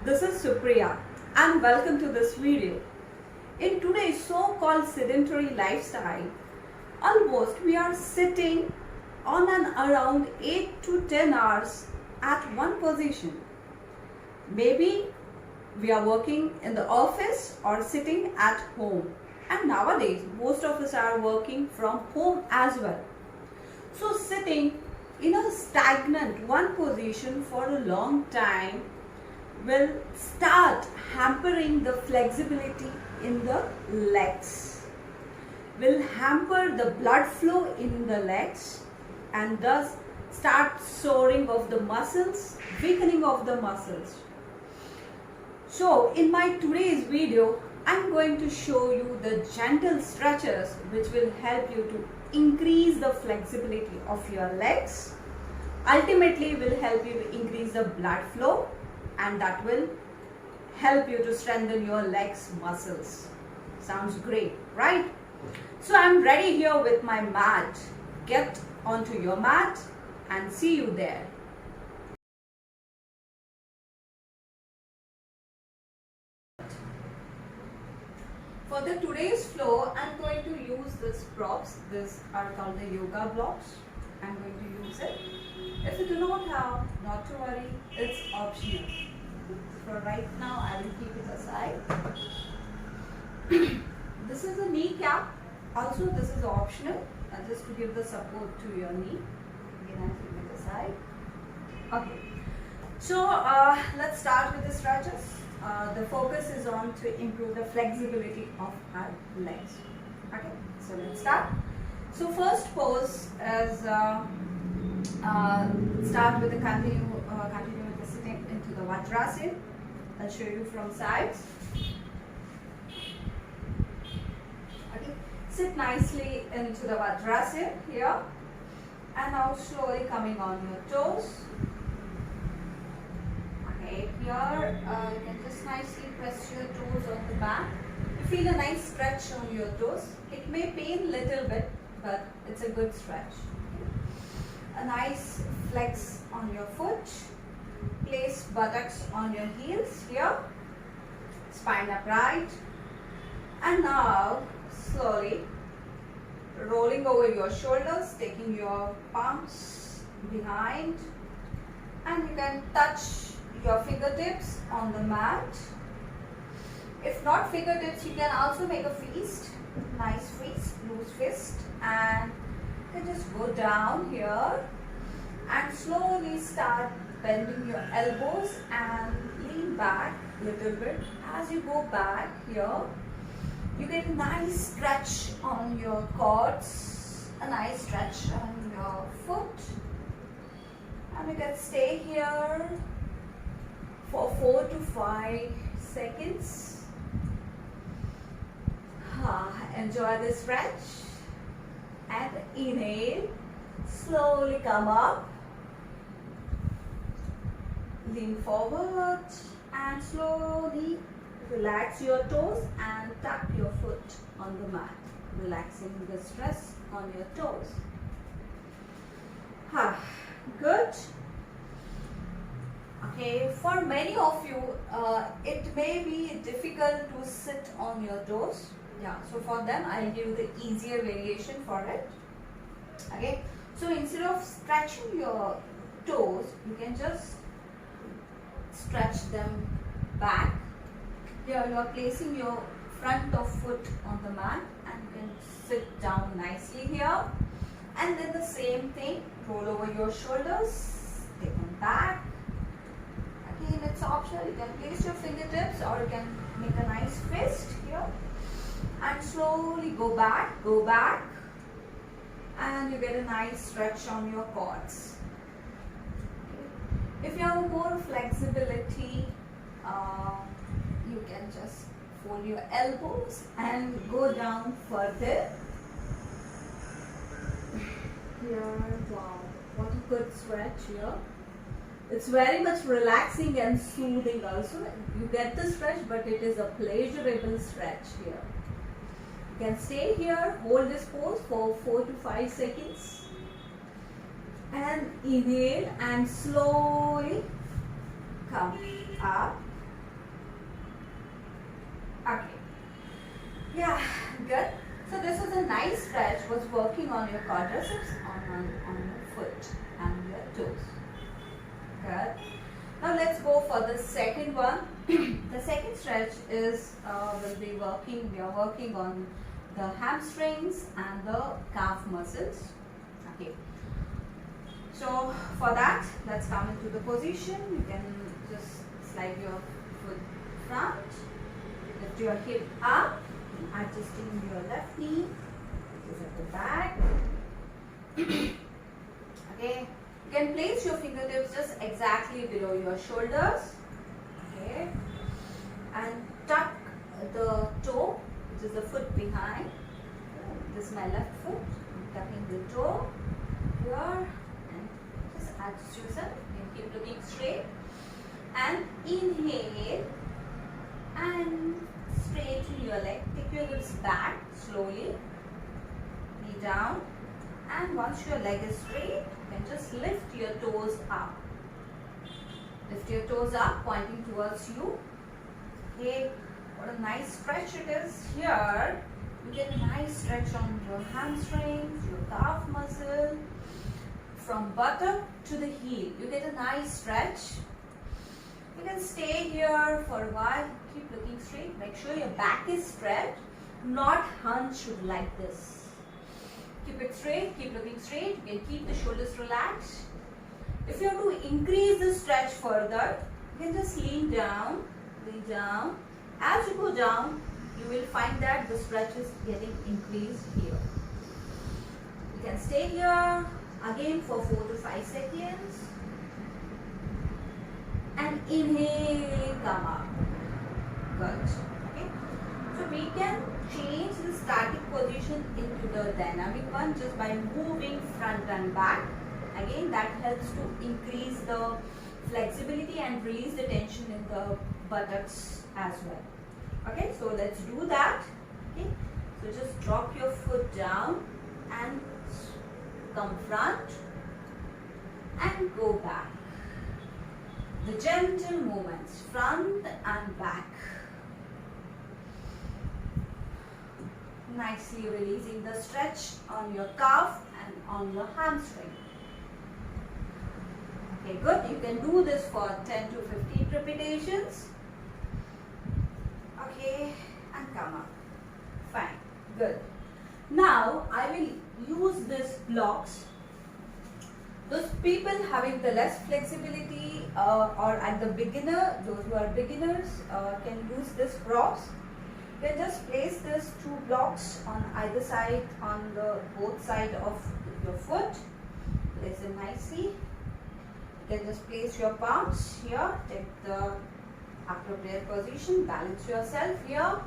this is Supriya and welcome to this video. In today's so-called sedentary lifestyle, almost we are sitting on and around 8 to 10 hours at one position. Maybe we are working in the office or sitting at home, and nowadays most of us are working from home as well. So sitting in a stagnant one position for a long time will start hampering the flexibility in the legs, will hamper the blood flow in the legs, and thus start soring of the muscles, weakening of the muscles. So in my today's video, I'm going to show you the gentle stretches which will help you to increase the flexibility of your legs, ultimately will help you to increase the blood flow, and that will help you to strengthen your legs muscles. Sounds great, right? So I'm ready here with my mat. Get onto your mat and see you there. For the today's flow, I'm going to use these props. These are called the yoga blocks. I'm going to use it. If you do not have, not to worry, it's optional. For right now, I will keep it aside. This is a kneecap. Also, this is optional, just to give the support to your knee. Again, I'll keep it aside. Okay. So, let's start with the stretches. The focus is on to improve the flexibility of our legs. Okay. So, let's start. So, first pose is start with the continue with the sitting into the Vajrasana. I'll show you from sides. Okay. Sit nicely into the Vajrasana here, and now slowly coming on your toes. Okay, here you can just nicely press your toes on the back. You feel a nice stretch on your toes. It may pain a little bit, but it's a good stretch. A nice flex on your foot. Place buttocks on your heels here. Spine upright. And now slowly rolling over your shoulders, taking your palms behind, and you can touch your fingertips on the mat. If not fingertips, you can also make a fist, nice fist, loose fist, and you can just go down here and slowly start bending your elbows and lean back a little bit. As you go back here, you get a nice stretch on your quads, a nice stretch on your foot, and you can stay here for 4 to 5 seconds. Enjoy the stretch and inhale, slowly come up, lean forward and slowly relax your toes and tuck your foot on the mat, relaxing the stress on your toes. Good. Okay, for many of you, it may be difficult to sit on your toes. Yeah, so for them, I'll give you the easier variation for it. Okay, so instead of stretching your toes, you can just stretch them back. Here you are placing your front of foot on the mat, and you can sit down nicely here. And then the same thing, roll over your shoulders, take them back. Again, it's optional. You can place your fingertips, or you can make a nice fist here, and slowly go back, and you get a nice stretch on your quads. If you have more flexibility, you can just fold your elbows and go down further. Here, wow, what a good stretch here. It's very much relaxing and soothing also. You get the stretch, but it is a pleasurable stretch here. You can stay here, hold this pose for 4 to 5 seconds. And inhale and slowly come up Okay. Yeah, good. So this was a nice stretch, was working on your quadriceps, on your foot and your toes. Good. Now let's go for the second one. The second stretch is we are working on the hamstrings and the calf muscles. Okay. So for that, let's come into the position. You can just slide your foot front, lift your hip up, adjusting your left knee, which is at the back. Okay. You can place your fingertips just exactly below your shoulders. Okay. And tuck the toe, which is the foot behind. This is my left foot. I'm tucking the toe here. Adjust yourself, you can keep looking straight and inhale and straighten your leg. Take your hips back slowly, knee down, and once your leg is straight, you can just lift your toes up. Lift your toes up, pointing towards you. Okay, what a nice stretch it is here. You get a nice stretch on your hamstrings, your calf muscle. From buttock to the heel, you get a nice stretch. You can stay here for a while. Keep looking straight. Make sure your back is stretched, not hunched like this. Keep it straight. Keep looking straight. You can keep the shoulders relaxed. If you have to increase the stretch further, you can just lean down, lean down. As you go down, you will find that the stretch is getting increased here. You can stay here again for 4 to 5 seconds and inhale, come up. Good. Okay. So we can change the static position into the dynamic one just by moving front and back. Again, that helps to increase the flexibility and release the tension in the buttocks as well. Okay, so let's do that. Okay, so just drop your foot down and come front and go back. The gentle movements, front and back. Nicely releasing the stretch on your calf and on your hamstring. Okay, good. You can do this for 10 to 15 repetitions. Okay, and come up. Fine, good. Now I will use these blocks. Those people having the less flexibility or at the beginner, those who are beginners can use this props. You can just place these 2 blocks on either side, on the both side of your foot. Place them nicely. You can just place your palms here. Take the appropriate position. Balance yourself here.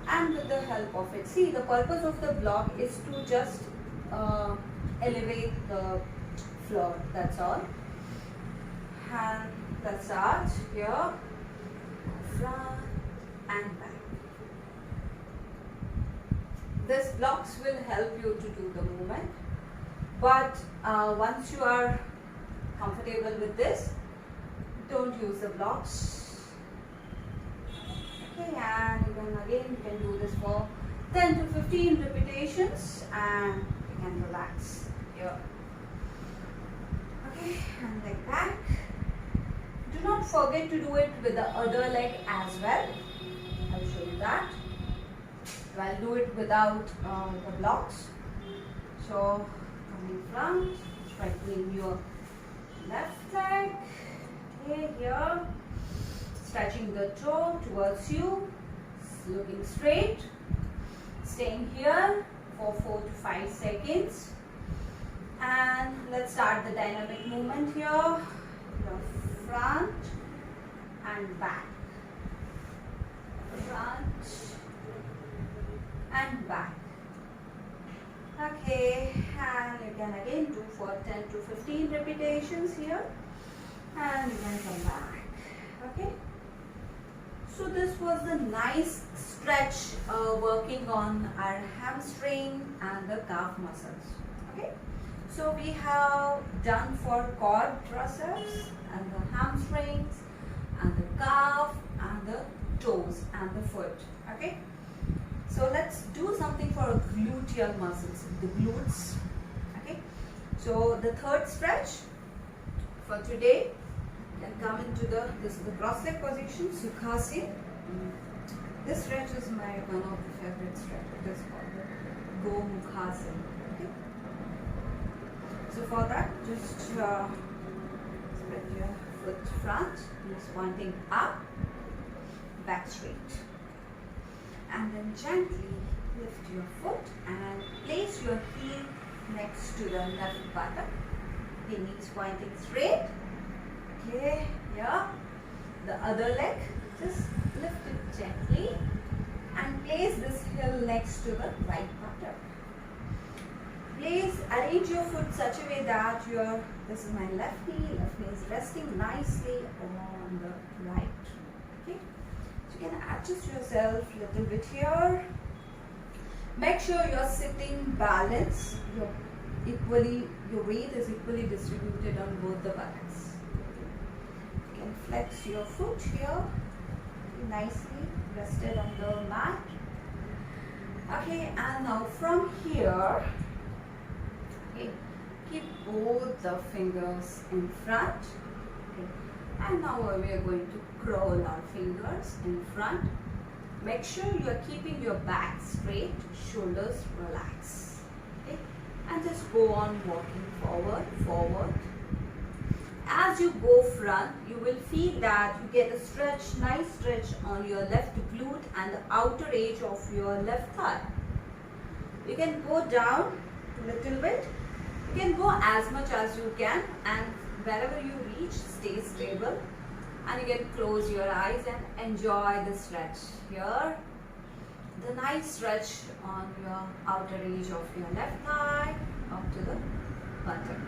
And with the help of it, see, the purpose of the block is to just elevate the floor, that's all. And let's start here, front and back. These blocks will help you to do the movement, but once you are comfortable with this, don't use the blocks. Okay, and you can do this for 10 to 15 repetitions and you can relax here. Okay, and leg back. Do not forget to do it with the other leg as well. I'll show you that. So I'll do it without the blocks. So coming front, straightening your left leg. Okay, here. Stretching the toe towards you, looking straight, staying here for 4 to 5 seconds, and let's start the dynamic movement here. Your front and back, front and back. Okay, and you can again do for 10 to 15 repetitions here, and you can come back. Okay. So this was a nice stretch working on our hamstring and the calf muscles. Okay. So we have done for quadriceps and the hamstrings and the calf and the toes and the foot. Okay, so let's do something for gluteal muscles, the glutes. Okay, so the third stretch for today, you can come into this is the cross leg position, Sukhasana. This stretch is one of the favorite stretch. It is called the Gomukhasana. Okay, so for that, just spread your foot front, knees pointing up, back straight, and then gently lift your foot and place your heel next to the left buttock. Okay, knees pointing straight. Okay, here, the other leg, just lift it gently and place this heel next to the right buttock. Please arrange your foot such a way that this is my left knee is resting nicely on the right. Okay, so you can adjust yourself a little bit here. Make sure you're sitting balanced. Your weight is equally distributed on both the buttocks. You can flex your foot here, nicely rested on the mat. Okay, and now from here, okay, keep both the fingers in front. Okay, and now we are going to curl our fingers in front. Make sure you are keeping your back straight, shoulders relaxed. Okay, and just go on walking forward. As you go front, you will feel that you get a nice stretch on your left glute and the outer edge of your left thigh. You can go down a little bit. You can go as much as you can, and wherever you reach, stay stable. And you can close your eyes and enjoy the stretch here. The nice stretch on your outer edge of your left thigh up to the buttock.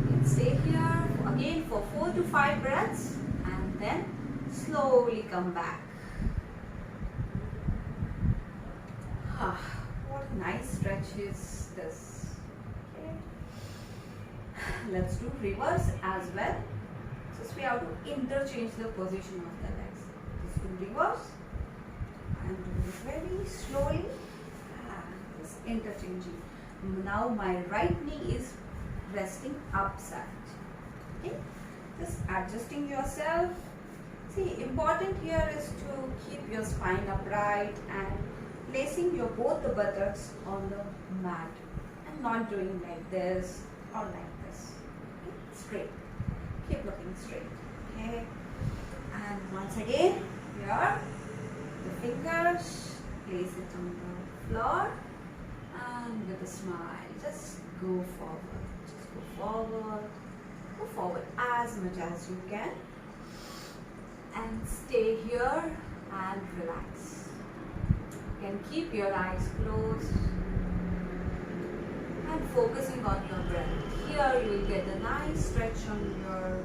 You can stay here again for 4 to 5 breaths and then slowly come back. What a nice stretch is this. Okay. Let's do reverse as well. So we have to interchange the position of the legs. Just do reverse and do it very slowly and just interchanging. Now my right knee is resting upside. Okay, just adjusting yourself. See, important here is to keep your spine upright and placing your both the buttocks on the mat and not doing like this or like this. Okay, straight. Keep looking straight. Okay, and once again here, the fingers, place it on the floor, and with a smile, just go forward. Just go forward as much as you can, and stay here and relax. You can keep your eyes closed and focusing on your breath. Here you will get a nice stretch on your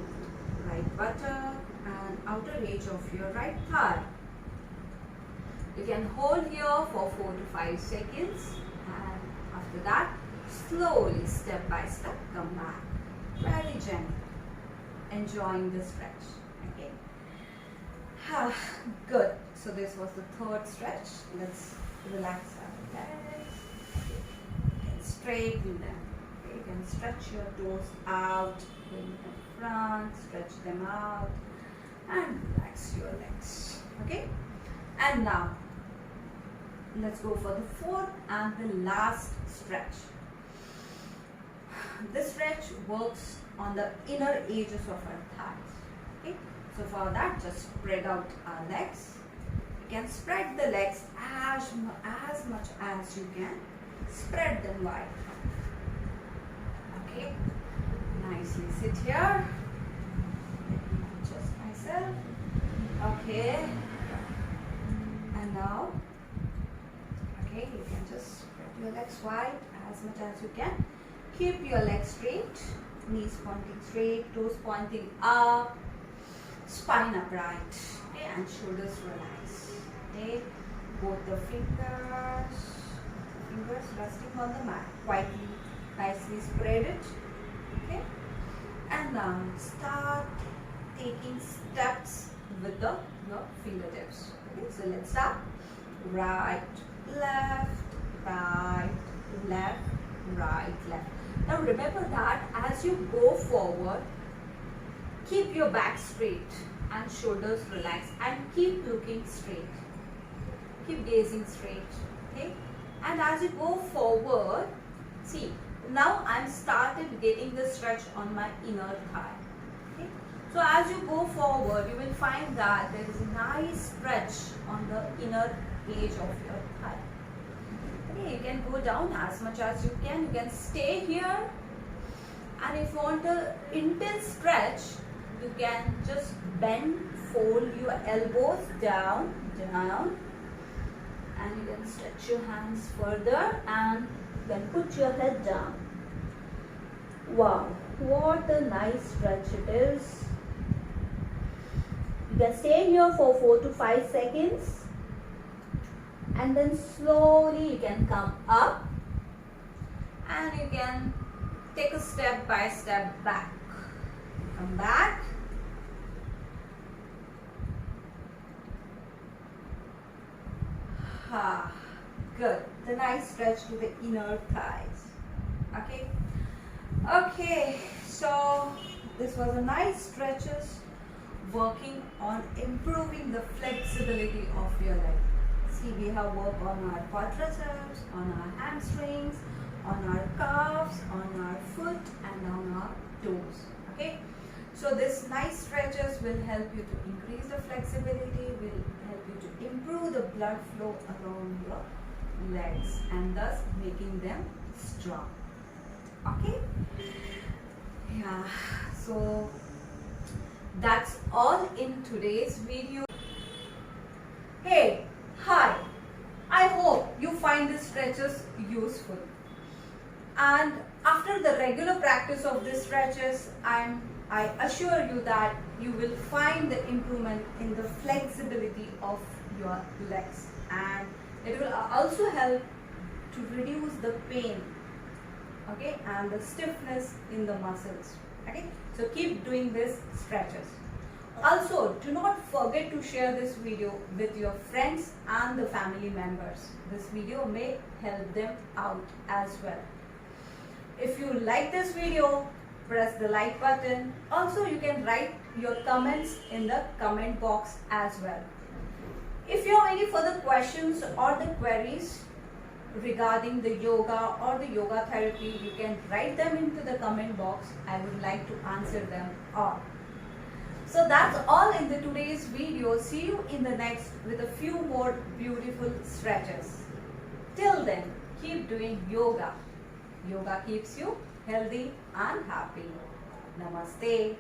right buttock and outer edge of your right thigh. You can hold here for 4 to 5 seconds, and after that slowly step by step come back. Very gentle. Enjoying the stretch. Okay. Good. So this was the third stretch. Let's relax our legs. You can straighten them. Okay. You can stretch your toes out, bring them front, stretch them out, and relax your legs. Okay. And now let's go for the fourth and the last stretch. This stretch works on the inner edges of our thighs. Okay, so for that, just spread out our legs. You can spread the legs as much as you can. Spread them wide. Okay, nicely sit here. Let me adjust myself. Okay, and now, okay, you can just spread your legs wide as much as you can. Keep your legs straight, knees pointing straight, toes pointing up, spine upright, okay, and shoulders relaxed. Okay, both the fingers resting on the mat, quietly, nicely spread it. Okay, and now start taking steps with your fingertips. Okay, so let's start. Right, left, right, left, right, left. Now remember that as you go forward, keep your back straight and shoulders relaxed and keep looking straight. Keep gazing straight. Okay? And as you go forward, see, now I'm started getting the stretch on my inner thigh. Okay? So as you go forward, you will find that there is a nice stretch on the inner edge of your thigh. Okay, you can go down as much as you can. You can stay here. And if you want an intense stretch, you can just bend, fold your elbows down, down. And you can stretch your hands further and then put your head down. Wow, what a nice stretch it is. You can stay here for 4 to 5 seconds. And then slowly you can come up. And you can take a step by step back. Come back. Good. The nice stretch to the inner thighs. Okay. Okay. So this was a nice stretches working on improving the flexibility of your leg. See, we have worked on our quadriceps, on our hamstrings, on our calves, on our foot, and on our toes. Okay. So this nice stretches will help you to increase the flexibility, will help you to improve the blood flow along your legs and thus making them strong. Okay? Yeah, so that's all in today's video. Hey, hi, I hope you find these stretches useful. And after the regular practice of these stretches, I assure you that you will find the improvement in the flexibility of your legs, and it will also help to reduce the pain, okay, and the stiffness in the muscles. Okay, so keep doing these stretches. Also, do not forget to share this video with your friends and the family members. This video may help them out as well. If you like this video, press the like button. Also, you can write your comments in the comment box as well. If you have any further questions or the queries regarding the yoga or the yoga therapy, you can write them into the comment box. I would like to answer them all. So that's all in the today's video. See you in the next with a few more beautiful stretches. Till then, keep doing yoga. Yoga keeps you healthy and happy. Namaste.